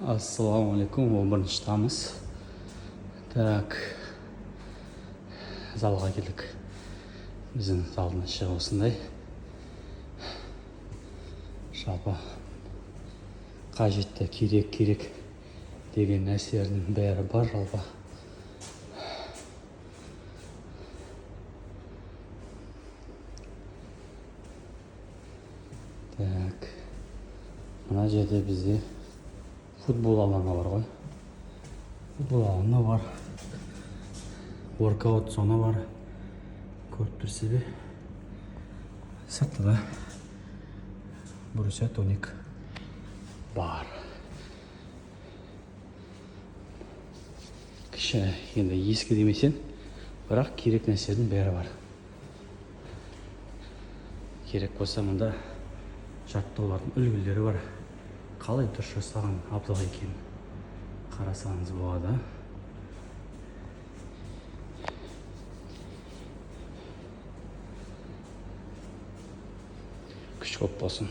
Ассалаумағалейкум, 11-ші тамыз. Так, залға келдік. Біздің залдың іші осындай. Жалпы қажетті керек деген нәрселердің бәрі бар жалпы. Так, мына жерде бізде футбол алаңы бар ғой. Футбол алаңы бар. Воркаут зона бар. Көріп тұрсыз бе? Сыртта да Боруссия Тоник бар. Кіші енді ескі демесең, бірақ керек нәрселердің бәрі бар. Керек болса мұнда жаттығулардың үлгілері бар. Қалай дұрыс жасаған абзал екенін қарасаңыз болады. Күш көп болсын.